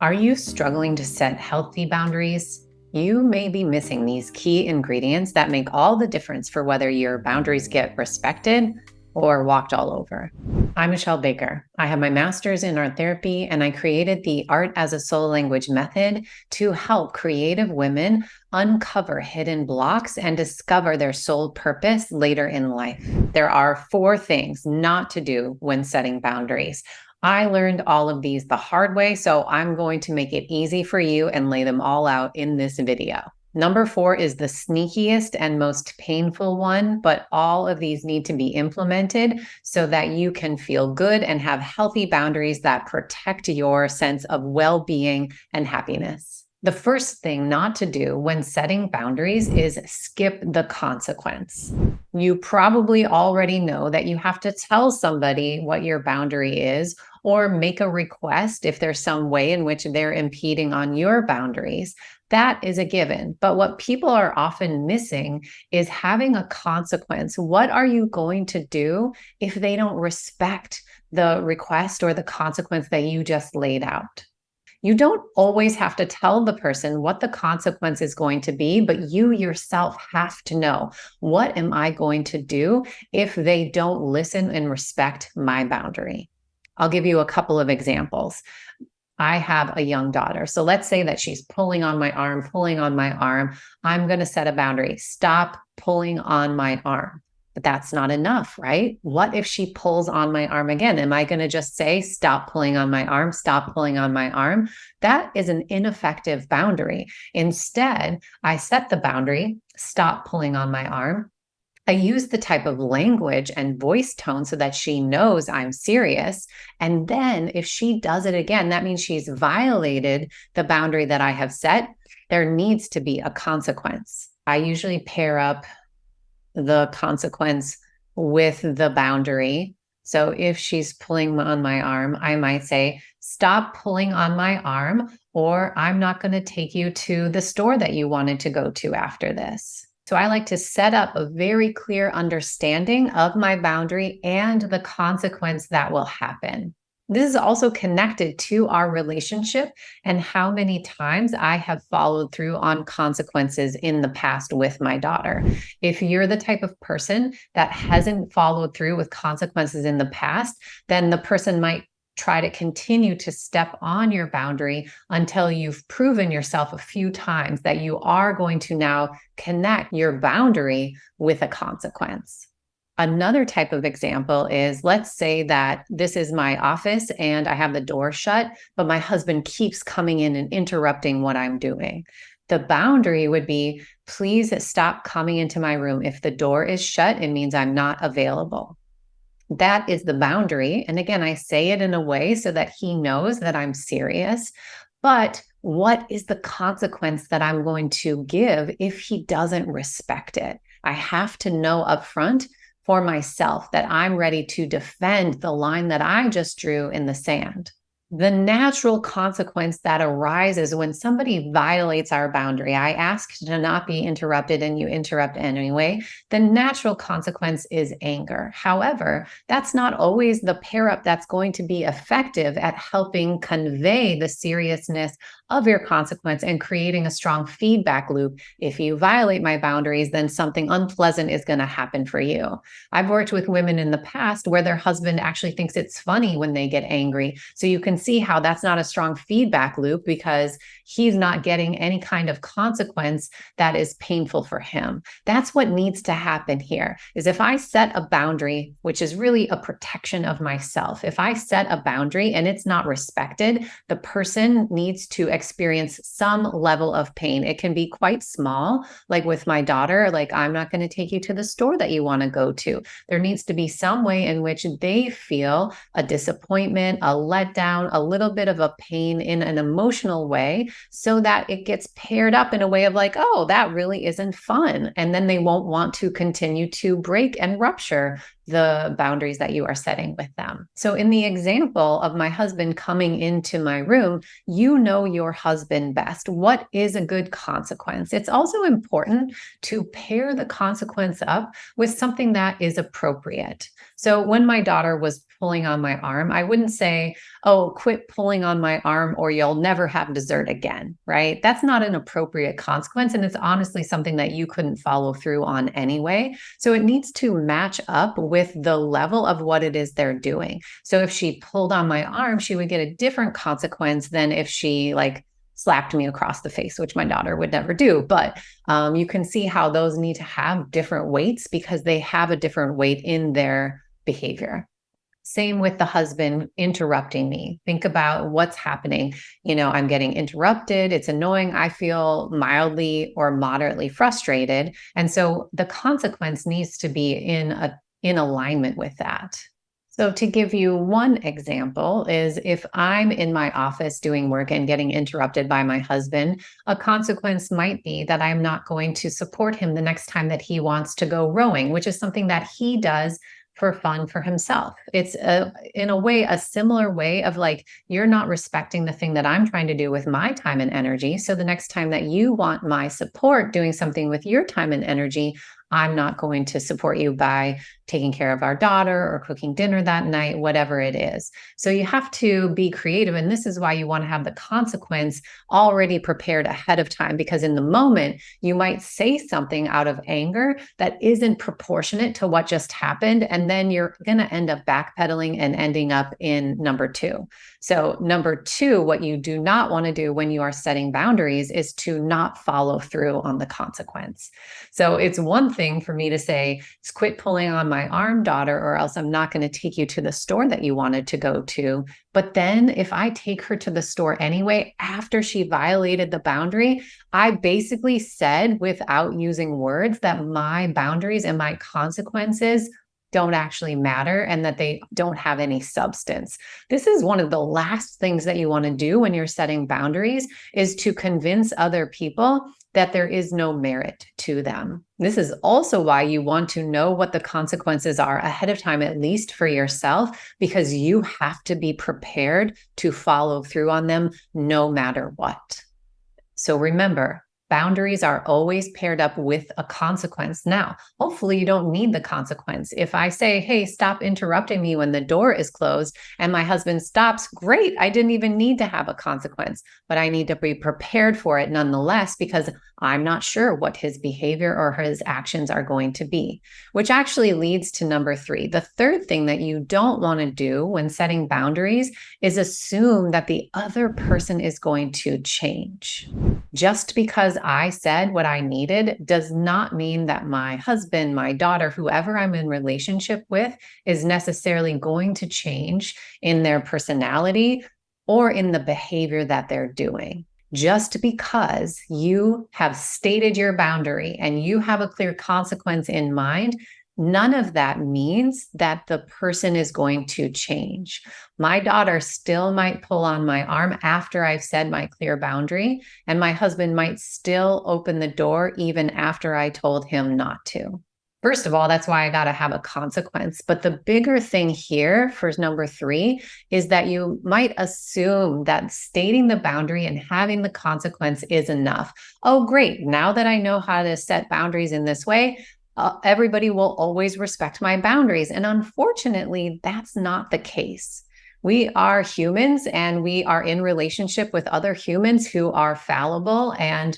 Are you struggling to set healthy boundaries? You may be missing these key ingredients that make all the difference for whether your boundaries get respected or walked all over. I'm Michelle Baker. I have my master's in art therapy, and I created the Art as a Soul Language method to help creative women uncover hidden blocks and discover their soul purpose later in life. There are 4 things not to do when setting boundaries. I learned all of these the hard way, so I'm going to make it easy for you and lay them all out in this video. Number 4 is the sneakiest and most painful one, but all of these need to be implemented so that you can feel good and have healthy boundaries that protect your sense of well-being and happiness. The first thing not to do when setting boundaries is skip the consequence. You probably already know that you have to tell somebody what your boundary is or make a request if there's some way in which they're impeding on your boundaries. That is a given. But what people are often missing is having a consequence. What are you going to do if they don't respect the request or the consequence that you just laid out? You don't always have to tell the person what the consequence is going to be, but you yourself have to know, what am I going to do if they don't listen and respect my boundary? I'll give you a couple of examples. I have a young daughter. So let's say that she's pulling on my arm, pulling on my arm. I'm going to set a boundary. Stop pulling on my arm. But that's not enough, right? What if she pulls on my arm again? Am I going to just say, stop pulling on my arm, stop pulling on my arm? That is an ineffective boundary. Instead, I set the boundary, stop pulling on my arm. I use the type of language and voice tone so that she knows I'm serious. And then if she does it again, that means she's violated the boundary that I have set. There needs to be a consequence. I usually pair up the consequence with the boundary. So if she's pulling on my arm, I might say, stop pulling on my arm, or I'm not going to take you to the store that you wanted to go to after this. So I like to set up a very clear understanding of my boundary and the consequence that will happen. This is also connected to our relationship and how many times I have followed through on consequences in the past with my daughter. If you're the type of person that hasn't followed through with consequences in the past, then the person might try to continue to step on your boundary until you've proven yourself a few times that you are going to now connect your boundary with a consequence. Another type of example is, let's say that this is my office and I have the door shut, but my husband keeps coming in and interrupting what I'm doing. The boundary would be, please stop coming into my room. If the door is shut, it means I'm not available. That is the boundary. And again, I say it in a way so that he knows that I'm serious. But what is the consequence that I'm going to give if he doesn't respect it? I have to know upfront for myself that I'm ready to defend the line that I just drew in the sand. The natural consequence that arises when somebody violates our boundary, I ask to not be interrupted and you interrupt anyway, the natural consequence is anger. However, that's not always the pair up that's going to be effective at helping convey the seriousness of your consequence and creating a strong feedback loop. If you violate my boundaries, then something unpleasant is going to happen for you. I've worked with women in the past where their husband actually thinks it's funny when they get angry. So you can see how that's not a strong feedback loop because he's not getting any kind of consequence that is painful for him. That's what needs to happen here, is if I set a boundary, which is really a protection of myself, if I set a boundary and it's not respected, the person needs to experience some level of pain. It can be quite small, like with my daughter, like, I'm not going to take you to the store that you want to go to. There needs to be some way in which they feel a disappointment, a letdown, a little bit of a pain in an emotional way, so that it gets paired up in a way of like, oh, that really isn't fun. And then they won't want to continue to break and rupture the boundaries that you are setting with them. So in the example of my husband coming into my room, you know your husband best. What is a good consequence? It's also important to pair the consequence up with something that is appropriate. So when my daughter was pulling on my arm, I wouldn't say, oh, quit pulling on my arm or you'll never have dessert again, right? That's not an appropriate consequence. And it's honestly something that you couldn't follow through on anyway. So it needs to match up with the level of what it is they're doing. So if she pulled on my arm, she would get a different consequence than if she slapped me across the face, which my daughter would never do. But you can see how those need to have different weights because they have a different weight in their behavior. Same with the husband interrupting me. Think about what's happening. I'm getting interrupted. It's annoying. I feel mildly or moderately frustrated. And so the consequence needs to be in alignment with that. So to give you one example is if I'm in my office doing work and getting interrupted by my husband, a consequence might be that I'm not going to support him the next time that he wants to go rowing, which is something that he does for fun for himself. It's in a way, a similar way of you're not respecting the thing that I'm trying to do with my time and energy. So the next time that you want my support doing something with your time and energy, I'm not going to support you by taking care of our daughter or cooking dinner that night, whatever it is. So you have to be creative. And this is why you want to have the consequence already prepared ahead of time, because in the moment, you might say something out of anger that isn't proportionate to what just happened. And then you're going to end up backpedaling and ending up in number two. So number two, what you do not want to do when you are setting boundaries is to not follow through on the consequence. So it's one thing for me to say, quit pulling on my arm, daughter, or else I'm not going to take you to the store that you wanted to go to. But then if I take her to the store anyway, after she violated the boundary, I basically said without using words that my boundaries and my consequences don't actually matter and that they don't have any substance. This is one of the last things that you want to do when you're setting boundaries, is to convince other people that there is no merit to them. This is also why you want to know what the consequences are ahead of time, at least for yourself, because you have to be prepared to follow through on them no matter what. So remember, boundaries are always paired up with a consequence. Now, hopefully you don't need the consequence. If I say, hey, stop interrupting me when the door is closed, and my husband stops, great. I didn't even need to have a consequence, but I need to be prepared for it nonetheless, because I'm not sure what his behavior or his actions are going to be, which actually leads to number three. The third thing that you don't want to do when setting boundaries is assume that the other person is going to change. Just because I said what I needed does not mean that my husband, my daughter, whoever I'm in relationship with is necessarily going to change in their personality or in the behavior that they're doing. Just because you have stated your boundary and you have a clear consequence in mind, none of that means that the person is going to change. My daughter still might pull on my arm after I've said my clear boundary, and my husband might still open the door even after I told him not to. First of all, that's why I got to have a consequence. But the bigger thing here for number three is that you might assume that stating the boundary and having the consequence is enough. Oh, great. Now that I know how to set boundaries in this way, everybody will always respect my boundaries. And unfortunately, that's not the case. We are humans and we are in relationship with other humans who are fallible and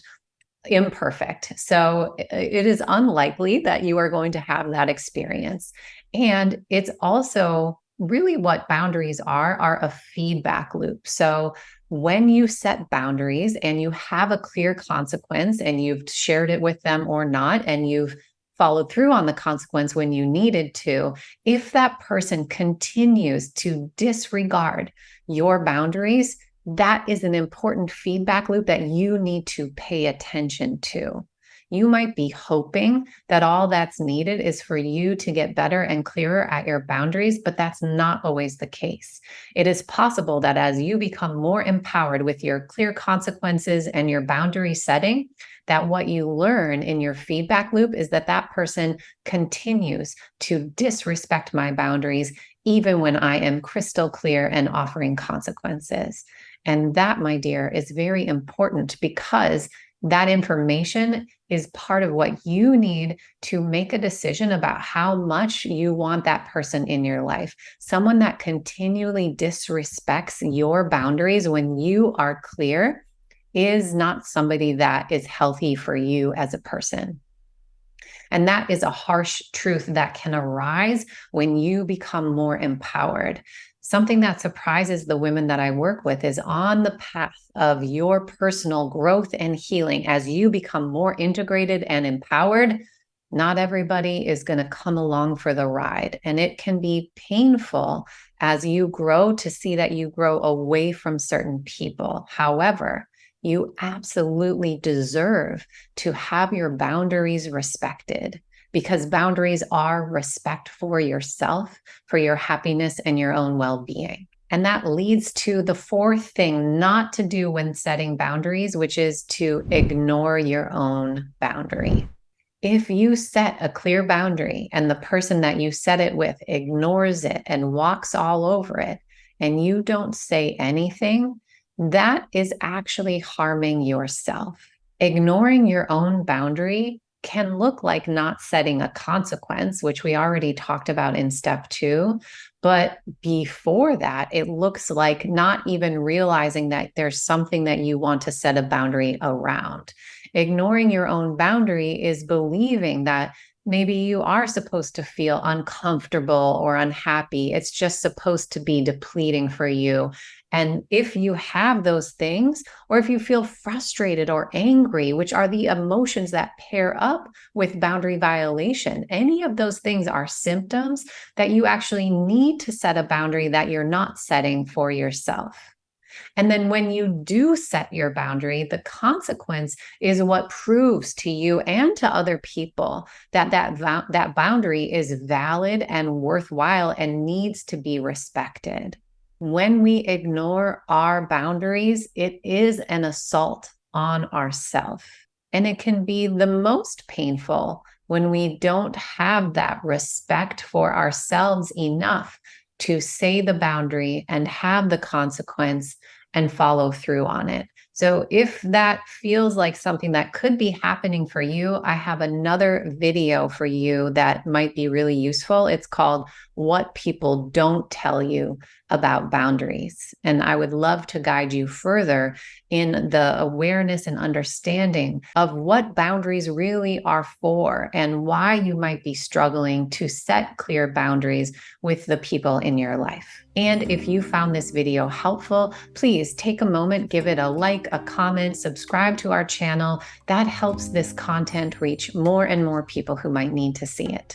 imperfect. So it is unlikely that you are going to have that experience. And it's also really what boundaries are a feedback loop. So when you set boundaries and you have a clear consequence and you've shared it with them or not, and you've followed through on the consequence when you needed to, if that person continues to disregard your boundaries, that is an important feedback loop that you need to pay attention to. You might be hoping that all that's needed is for you to get better and clearer at your boundaries, but that's not always the case. It is possible that as you become more empowered with your clear consequences and your boundary setting, that what you learn in your feedback loop is that that person continues to disrespect my boundaries, even when I am crystal clear and offering consequences. And that, my dear, is very important, because That information is part of what you need to make a decision about how much you want that person in your life. Someone that continually disrespects your boundaries when you are clear is not somebody that is healthy for you as a person. And that is a harsh truth that can arise when you become more empowered. Something that surprises the women that I work with is on the path of your personal growth and healing, as you become more integrated and empowered, not everybody is going to come along for the ride. And it can be painful as you grow to see that you grow away from certain people. However, you absolutely deserve to have your boundaries respected, because boundaries are respect for yourself, for your happiness and your own well-being. And that leads to the fourth thing not to do when setting boundaries, which is to ignore your own boundary. If you set a clear boundary and the person that you set it with ignores it and walks all over it, and you don't say anything, that is actually harming yourself. Ignoring your own boundary can look like not setting a consequence, which we already talked about in step 2. But before that, it looks like not even realizing that there's something that you want to set a boundary around. Ignoring your own boundary is believing that maybe you are supposed to feel uncomfortable or unhappy. It's just supposed to be depleting for you. And if you have those things, or if you feel frustrated or angry, which are the emotions that pair up with boundary violation, any of those things are symptoms that you actually need to set a boundary that you're not setting for yourself. And then when you do set your boundary, the consequence is what proves to you and to other people that that boundary is valid and worthwhile and needs to be respected. When we ignore our boundaries, it is an assault on ourselves. And it can be the most painful when we don't have that respect for ourselves enough to say the boundary and have the consequence and follow through on it. So if that feels like something that could be happening for you, I have another video for you that might be really useful. It's called What People Don't Tell You About Boundaries. And I would love to guide you further in the awareness and understanding of what boundaries really are for and why you might be struggling to set clear boundaries with the people in your life. And if you found this video helpful, please take a moment, give it a like, a comment, subscribe to our channel. That helps this content reach more and more people who might need to see it.